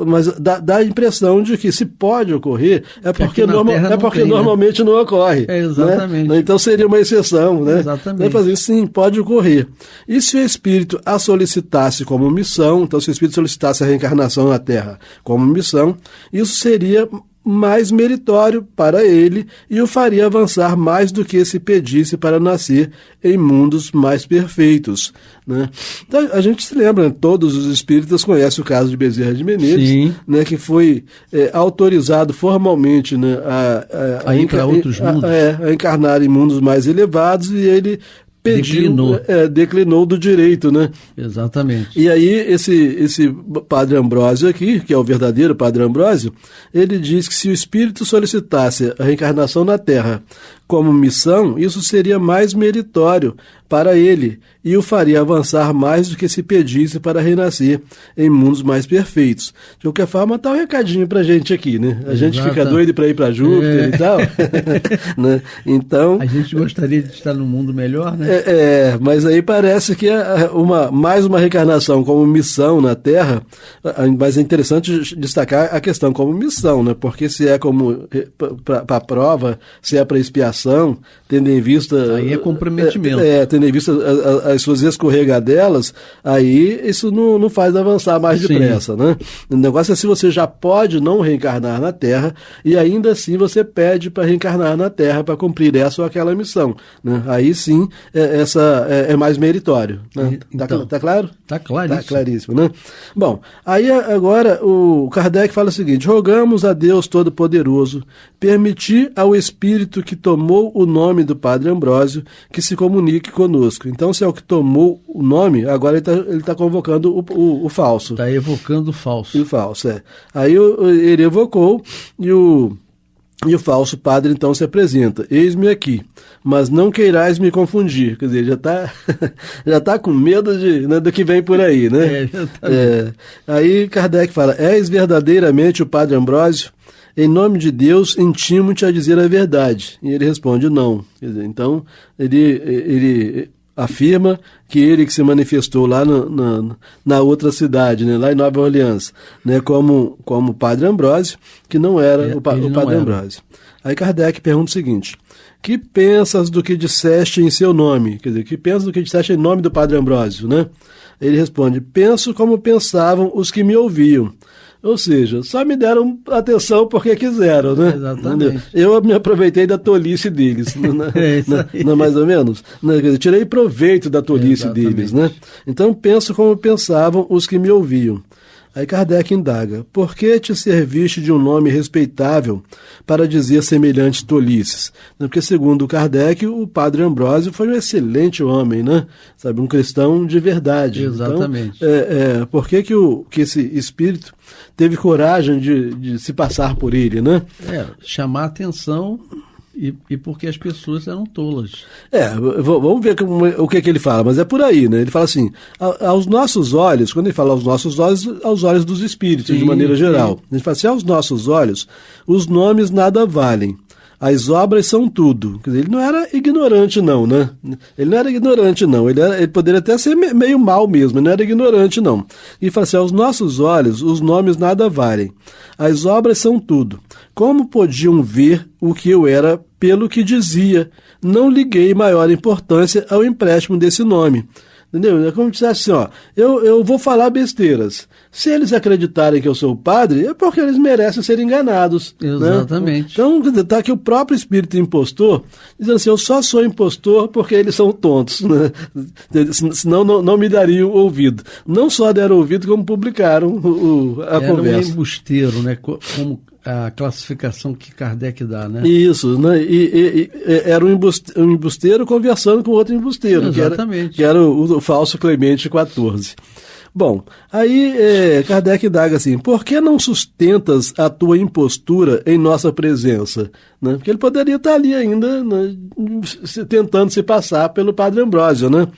Mas dá a impressão de que se pode ocorrer é porque normalmente não ocorre. Exatamente. Né? Então seria uma exceção. Né? Exatamente. Fazer, sim, pode ocorrer. E se o espírito a solicitasse como missão, então se o espírito solicitasse a reencarnação na Terra como missão, isso seria mais meritório para ele e o faria avançar mais do que se pedisse para nascer em mundos mais perfeitos. Né? Então, a gente se lembra, né? Todos os espíritas conhecem o caso de Bezerra de Menezes, né? Que foi autorizado formalmente, né? a ir para outros mundos, a encarnar em mundos mais elevados, e ele declinou do direito, né? Exatamente. E aí esse Padre Ambrósio aqui, que é o verdadeiro Padre Ambrósio, ele diz que se o espírito solicitasse a reencarnação na Terra como missão, isso seria mais meritório para ele e o faria avançar mais do que se pedisse para renascer em mundos mais perfeitos. De qualquer forma, está um recadinho para a gente aqui, né? A gente fica doido para ir para Júpiter e tal. Né? Então, a gente gostaria de estar num mundo melhor, né? Mas aí parece que mais uma reencarnação como missão na Terra, mas é interessante destacar a questão como missão, né? Porque se é como para prova, se é para expiação, tendo em vista... Aí é comprometimento. Tendo em vista as suas escorregadelas, aí isso não faz avançar mais depressa, né? O negócio é se você já pode não reencarnar na Terra e ainda assim você pede para reencarnar na Terra para cumprir essa ou aquela missão, né? Aí sim, essa é mais meritório, né? Então, tá claro? Tá claríssimo. Tá claríssimo, né? Bom, aí agora o Kardec fala o seguinte: rogamos a Deus Todo-Poderoso permitir ao Espírito que tomou o nome do Padre Ambrósio que se comunique conosco. Então, se é o que tomou o nome, agora ele está convocando o falso. Está evocando o falso. O falso, Aí ele evocou e o falso padre então se apresenta: eis-me aqui, mas não queirais me confundir. Quer dizer, já tá com medo do que vem por aí, né? Aí Kardec fala: és verdadeiramente o Padre Ambrósio? Em nome de Deus, intimo-te a dizer a verdade. E ele responde: não. Quer dizer, então, ele afirma que ele que se manifestou lá na outra cidade, né, lá em Nova Orleans, né, como Padre Ambrósio, que não era o Padre Ambrósio. Aí Kardec pergunta o seguinte: que pensas do que disseste em seu nome? Quer dizer, que pensas do que disseste em nome do Padre Ambrósio, né? Ele responde: penso como pensavam os que me ouviam. Ou seja, só me deram atenção porque quiseram, né? Exatamente. Eu me aproveitei da tolice deles, não mais ou menos? Tirei proveito da tolice deles, né? Então penso como pensavam os que me ouviam. Aí Kardec indaga: por que te serviste de um nome respeitável para dizer semelhantes tolices? Porque, segundo Kardec, o Padre Ambrósio foi um excelente homem, né? Sabe, um cristão de verdade. Exatamente. Então, por que esse espírito teve coragem de se passar por ele, né? Chamar atenção... E porque as pessoas eram tolas. Vamos ver o que ele fala, mas é por aí, né? Ele fala assim: aos nossos olhos, quando ele fala aos nossos olhos, aos olhos dos espíritos, de maneira geral. Ele fala assim: aos nossos olhos, os nomes nada valem. As obras são tudo. Quer dizer, ele não era ignorante, não, né? Ele não era ignorante, não. Ele poderia até ser meio mal mesmo, ele não era ignorante, não. E fala assim: aos nossos olhos, os nomes nada valem. As obras são tudo. Como podiam ver o que eu era pelo que dizia? Não liguei maior importância ao empréstimo desse nome. Entendeu? É como se dissesse assim: eu vou falar besteiras. Se eles acreditarem que eu sou o padre, é porque eles merecem ser enganados. Exatamente. Né? Então, está aqui o próprio espírito impostor, dizendo assim: eu só sou impostor porque eles são tontos. Né? Senão não me dariam ouvido. Não só deram ouvido, como publicaram a conversa. Era um embusteiro, né? Como a classificação que Kardec dá, né? Isso, né? E era um embusteiro conversando com outro embusteiro. Exatamente. Que era o falso Clemente XIV. Bom, aí Kardec indaga assim: por que não sustentas a tua impostura em nossa presença? Né? Porque ele poderia estar ali ainda, né, tentando se passar pelo Padre Ambrósio, né?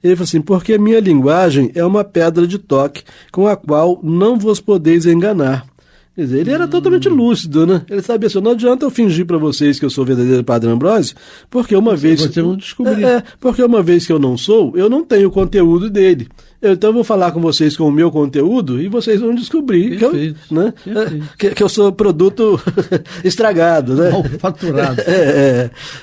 Ele falou assim: porque minha linguagem é uma pedra de toque com a qual não vos podeis enganar. Quer dizer, ele era totalmente lúcido, né? Ele sabia assim: não adianta eu fingir para vocês que eu sou o verdadeiro Padre Ambrósio, porque uma vez... Vocês vão descobrir. Porque uma vez que eu não sou, eu não tenho o conteúdo dele. Então eu vou falar com vocês com o meu conteúdo e vocês vão descobrir que eu sou produto estragado, né? Mal faturado.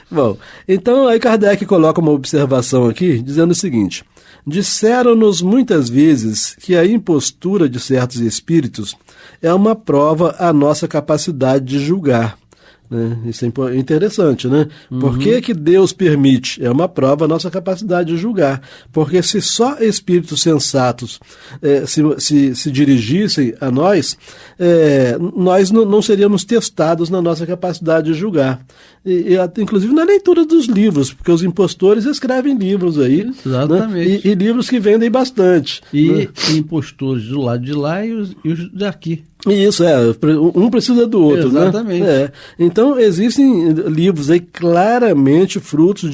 Bom, então aí Kardec coloca uma observação aqui, dizendo o seguinte: disseram-nos muitas vezes que a impostura de certos espíritos é uma prova à nossa capacidade de julgar. né? Isso é interessante, né? Por que Deus permite? É uma prova da nossa capacidade de julgar. Porque se só espíritos sensatos se dirigissem a nós, nós não seríamos testados na nossa capacidade de julgar. Inclusive na leitura dos livros, porque os impostores escrevem livros aí. Exatamente. Né? E livros que vendem bastante. E né? impostores do lado de lá e os daqui. Isso, um precisa do outro. Exatamente. Né? Então, existem livros aí claramente frutos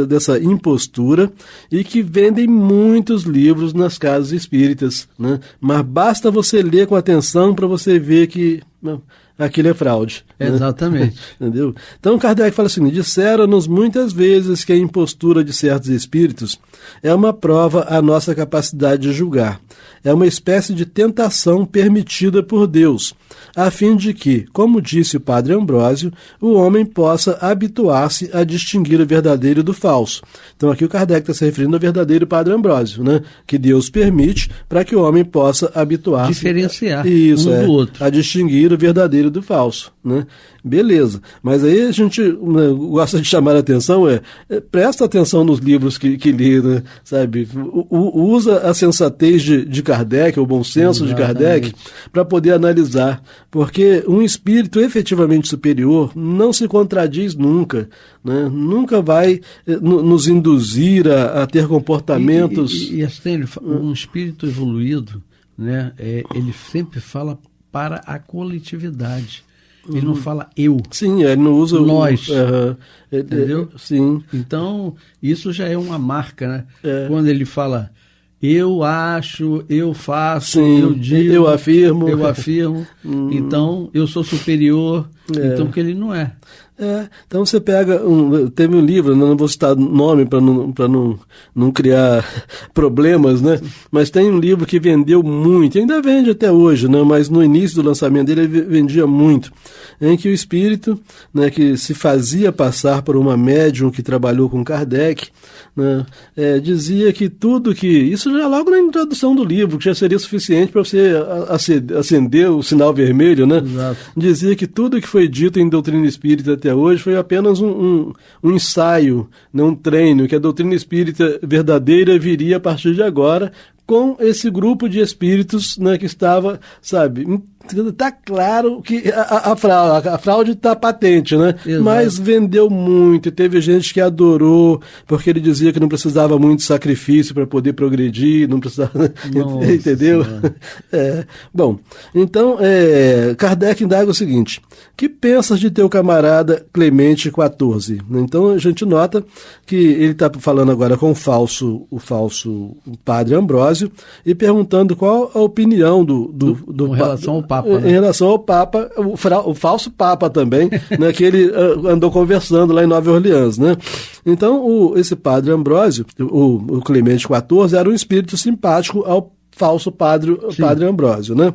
dessa impostura e que vendem muitos livros nas casas espíritas. Né? Mas basta você ler com atenção para você ver que aquilo é fraude. Exatamente. Né? Entendeu? Então, Kardec fala assim, disseram-nos muitas vezes que a impostura de certos espíritos é uma prova à nossa capacidade de julgar. É uma espécie de tentação permitida por Deus, a fim de que, como disse o padre Ambrósio, o homem possa habituar-se a distinguir o verdadeiro do falso. Então aqui o Kardec está se referindo ao verdadeiro padre Ambrósio, né? Que Deus permite para que o homem possa habituar-se... Diferenciar do outro. A distinguir o verdadeiro do falso, né? Beleza, mas aí a gente gosta de chamar a atenção, presta atenção nos livros que lê, né? Sabe? Usa a sensatez de Kardec, o bom senso de Kardec, para poder analisar, porque um espírito efetivamente superior não se contradiz nunca, né? Nunca vai nos induzir a ter comportamentos... E um espírito evoluído, né? Ele sempre fala para a coletividade. Ele não fala eu. Sim, ele não usa nós. Entendeu? Sim. Então, isso já é uma marca, né? Quando ele fala eu acho, eu faço, sim, eu digo, eu afirmo. Então, eu sou superior. Então, que ele não é. Então você pega teve um livro, não vou citar nome para não criar problemas, né? Mas tem um livro que vendeu muito, ainda vende até hoje, né? Mas no início do lançamento dele ele vendia muito, em que o espírito, né, que se fazia passar por uma médium que trabalhou com Kardec, né, dizia que tudo que... Isso já logo na introdução do livro, que já seria suficiente para você acender o sinal vermelho, né? Exato. Dizia que tudo que foi dito em doutrina espírita até hoje foi apenas um ensaio, né, um treino, que a doutrina espírita verdadeira viria a partir de agora com esse grupo de espíritos, né, que estava, sabe... Está claro que a fraude está patente, né? Exato. Mas vendeu muito, e teve gente que adorou, porque ele dizia que não precisava muito sacrifício para poder progredir, não precisava... Nossa, entendeu? Bom, então, Kardec indaga o seguinte: que pensas de teu camarada Clemente XIV? Então a gente nota que ele está falando agora com o falso padre Ambrósio e perguntando qual a opinião com relação ao Papa. Em relação ao Papa, o falso Papa também, né, que ele andou conversando lá em Nova Orleans, né? Então, esse padre Ambrósio, o Clemente XIV, era um espírito simpático ao falso padre Ambrósio, né?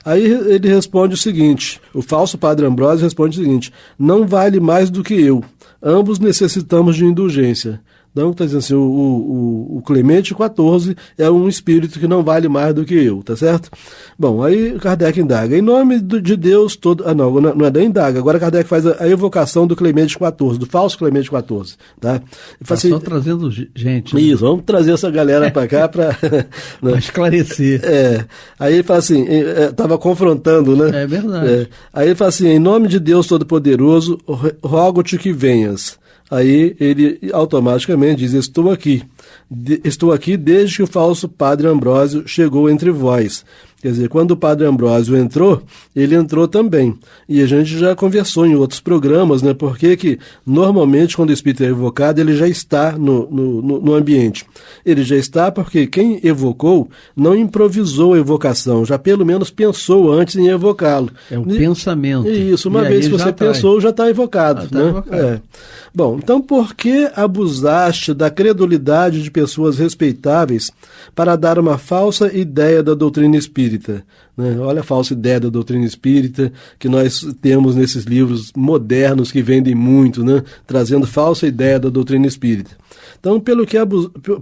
Aí ele responde o seguinte, o falso padre Ambrósio responde o seguinte: não vale mais do que eu, ambos necessitamos de indulgência. Então, está dizendo assim, o Clemente XIV é um espírito que não vale mais do que eu, tá certo? Bom, aí Kardec indaga, em nome de Deus todo... não é da indaga, agora Kardec faz a evocação do Clemente XIV, do falso Clemente XIV, tá? Assim, só trazendo gente. Né? Isso, vamos trazer essa galera para cá para... Para esclarecer. Aí ele fala assim, estava confrontando, né? É verdade. Aí ele fala assim, em nome de Deus Todo-Poderoso, rogo-te que venhas. Aí ele automaticamente diz, estou aqui desde que o falso padre Ambrósio chegou entre vós. Quer dizer, quando o padre Ambrósio entrou, ele entrou também. E a gente já conversou em outros programas, né? Porque que normalmente quando o espírito é evocado, ele já está no ambiente. Ele já está porque quem evocou não improvisou a evocação, já pelo menos pensou antes em evocá-lo. É o pensamento. Isso, uma vez que você pensou, já está evocado. Né? Evocado. Bom, então por que abusaste da credulidade de pessoas respeitáveis para dar uma falsa ideia da doutrina espírita? né? Olha a falsa ideia da doutrina espírita que nós temos nesses livros modernos que vendem muito, né? Trazendo falsa ideia da doutrina espírita. Então,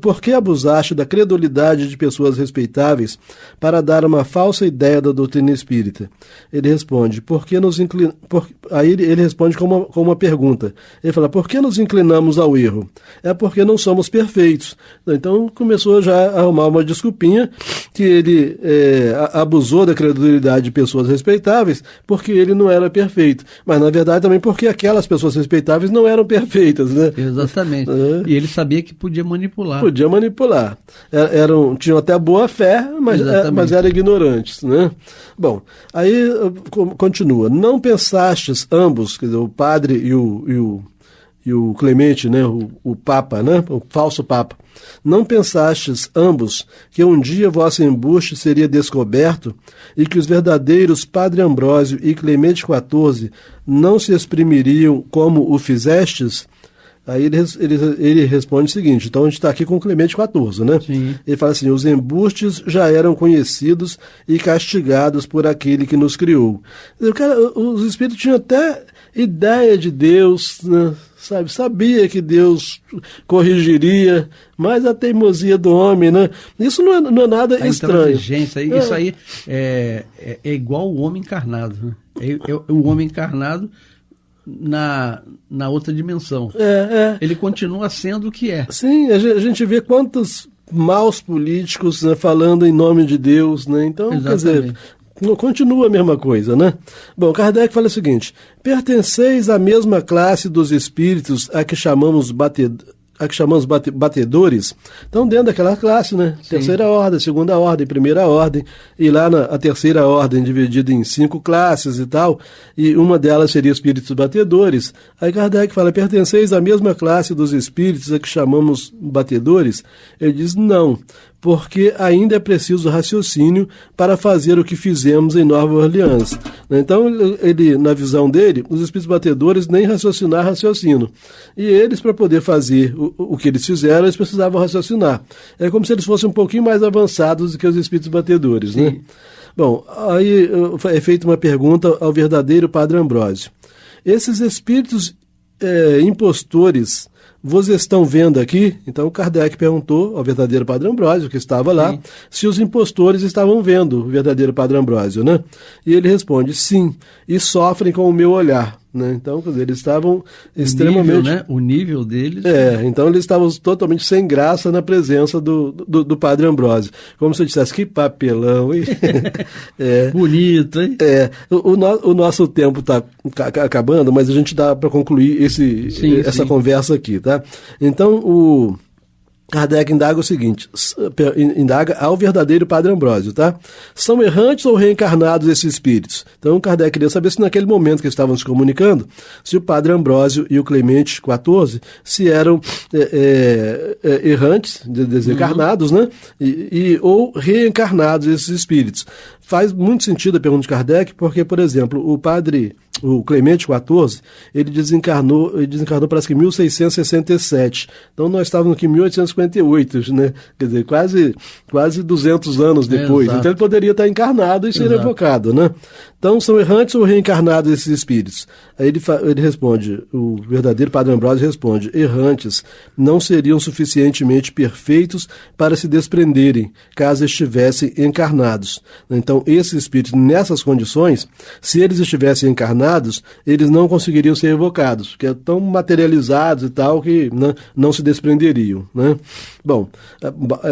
por que abusaste da credulidade de pessoas respeitáveis para dar uma falsa ideia da doutrina espírita? Ele responde, aí ele responde com uma pergunta. Ele fala, por que nos inclinamos ao erro? É porque não somos perfeitos. Então, começou já a arrumar uma desculpinha que ele abusou da credulidade de pessoas respeitáveis porque ele não era perfeito. Mas, na verdade, também porque aquelas pessoas respeitáveis não eram perfeitas, né? Exatamente. E ele sabia que podia manipular. Podia manipular. Tinham até boa fé, mas eram ignorantes, né? Bom, aí continua. Não pensastes ambos, quer dizer, o padre e o Clemente, né? O Papa, né? O falso Papa. Não pensastes ambos que um dia vosso embuste seria descoberto e que os verdadeiros Padre Ambrósio e Clemente XIV não se exprimiriam como o fizestes? Aí ele responde o seguinte, então a gente está aqui com o Clemente XIV, né? Sim. Ele fala assim, os embustes já eram conhecidos e castigados por aquele que nos criou. Os espíritos tinham até ideia de Deus, né? Sabia que Deus corrigiria, mas a teimosia do homem, né? Isso não é nada estranho. Isso aí é igual o homem encarnado, né? É o homem encarnado na outra dimensão. Ele continua sendo o que é. Sim, a gente vê quantos maus políticos, né, falando em nome de Deus, né? Então, exatamente. Quer dizer, continua a mesma coisa, né? Bom, Kardec fala o seguinte, pertenceis à mesma classe dos espíritos a que chamamos batedores, estão dentro daquela classe, né? Sim. Terceira ordem, segunda ordem, primeira ordem, e lá a terceira ordem dividida em 5 classes e tal, e uma delas seria espíritos batedores. Aí Kardec fala, pertenceis à mesma classe dos espíritos a que chamamos batedores? Ele diz, não, porque ainda é preciso raciocínio para fazer o que fizemos em Nova Orleans. Então, na visão dele, os espíritos batedores nem raciocinam. E eles, para poder fazer o que eles fizeram, eles precisavam raciocinar. É como se eles fossem um pouquinho mais avançados do que os espíritos batedores, sim, né? Bom, aí é feita uma pergunta ao verdadeiro Padre Ambrósio. Esses espíritos impostores vos estão vendo aqui? Então Kardec perguntou ao verdadeiro Padre Ambrósio, que estava lá, sim, se os impostores estavam vendo o verdadeiro Padre Ambrósio, né? E ele responde, sim, e sofrem com o meu olhar. Né? Então, quer dizer, eles estavam extremamente... Nível, né? O nível deles... então eles estavam totalmente sem graça na presença do Padre Ambrósio. Como se eu dissesse, que papelão, hein? Bonito, hein? O nosso tempo está acabando, mas a gente dá para concluir essa conversa aqui, tá? Então, Kardec indaga o seguinte, indaga ao verdadeiro Padre Ambrósio, tá? São errantes ou reencarnados esses espíritos? Então Kardec queria saber se naquele momento que estavam se comunicando, se o Padre Ambrósio e o Clemente XIV se eram errantes, desencarnados, né? Ou reencarnados esses espíritos. Faz muito sentido a pergunta de Kardec, porque, por exemplo, o Clemente XIV, ele desencarnou parece que em 1667. Então nós estávamos aqui em 1858, né? Quer dizer, quase 200 anos depois. Então ele poderia estar encarnado e ser evocado, né? Então são errantes ou reencarnados esses espíritos? Aí ele responde, o verdadeiro Padre Ambrósio responde, errantes não seriam suficientemente perfeitos para se desprenderem, caso estivessem encarnados. Então esses espíritos, nessas condições, se eles estivessem encarnados, eles não conseguiriam ser evocados, porque estão materializados e tal, que não se desprenderiam, né? Bom,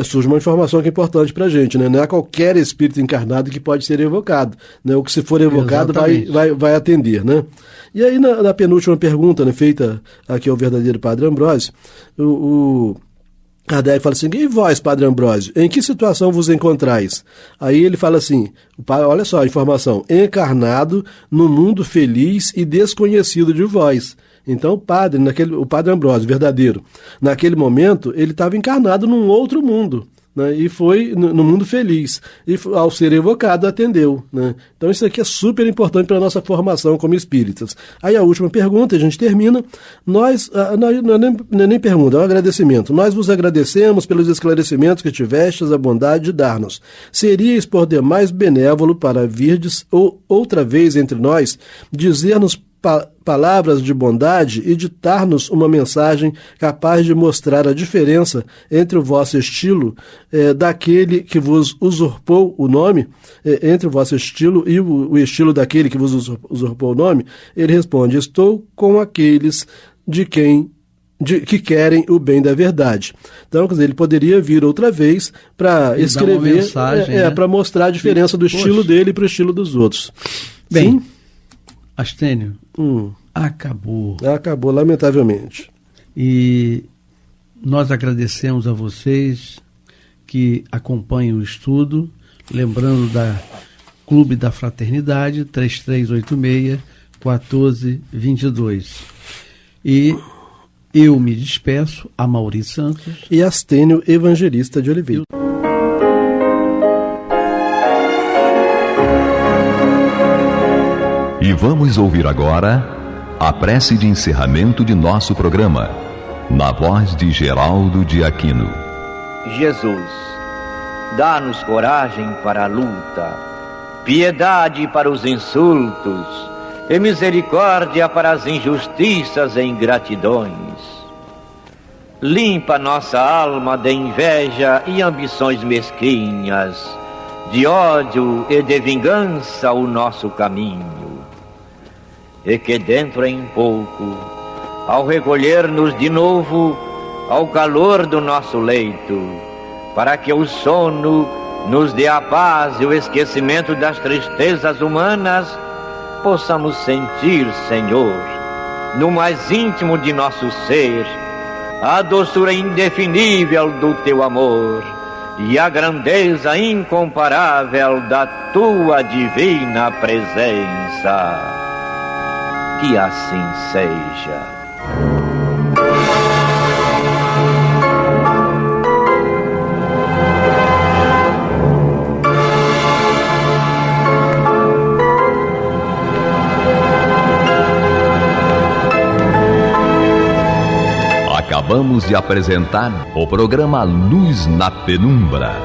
surge uma informação que é importante para a gente, né? Não é qualquer espírito encarnado que pode ser evocado, né? O que se for evocado vai atender, né? E aí na penúltima pergunta, né, feita aqui ao verdadeiro Padre Ambrósio, o Kardec fala assim, e vós, Padre Ambrósio, em que situação vos encontrais? Aí ele fala assim, olha só a informação, encarnado no mundo feliz e desconhecido de vós. Então o Padre Ambrósio, verdadeiro, naquele momento, ele estava encarnado num outro mundo. né, e foi no mundo feliz. E ao ser evocado, atendeu. Né? Então isso aqui é super importante para a nossa formação como espíritas. Aí a última pergunta, a gente termina. Não é nem pergunta, é um agradecimento. Nós vos agradecemos pelos esclarecimentos que tivestes a bondade de dar-nos. Seríeis por demais benévolo para virdes outra vez entre nós, dizer-nos palavras de bondade e ditar-nos uma mensagem capaz de mostrar a diferença entre o vosso estilo daquele que vos usurpou o nome, entre o vosso estilo e o estilo daquele que vos usurpou o nome. Ele responde: estou com aqueles que querem o bem da verdade. Então, quer dizer, ele poderia vir outra vez para escrever, para mostrar a diferença do estilo dele para o estilo dos outros. Bem, sim? Astênio, acabou. Acabou, lamentavelmente. E nós agradecemos a vocês que acompanham o estudo, lembrando da Clube da Fraternidade, 3386-1422. E eu me despeço, Amaury Santos e Astênio Evangelista de Oliveira. E vamos ouvir agora a prece de encerramento de nosso programa, na voz de Geraldo de Aquino. Jesus, dá-nos coragem para a luta, piedade para os insultos e misericórdia para as injustiças e ingratidões. Limpa nossa alma de inveja e ambições mesquinhas, de ódio e de vingança o nosso caminho. E que dentro em pouco, ao recolher-nos de novo ao calor do nosso leito, para que o sono nos dê a paz e o esquecimento das tristezas humanas, possamos sentir, Senhor, no mais íntimo de nosso ser, a doçura indefinível do Teu amor e a grandeza incomparável da Tua divina presença. Que assim seja. Acabamos de apresentar o programa Luz na Penumbra,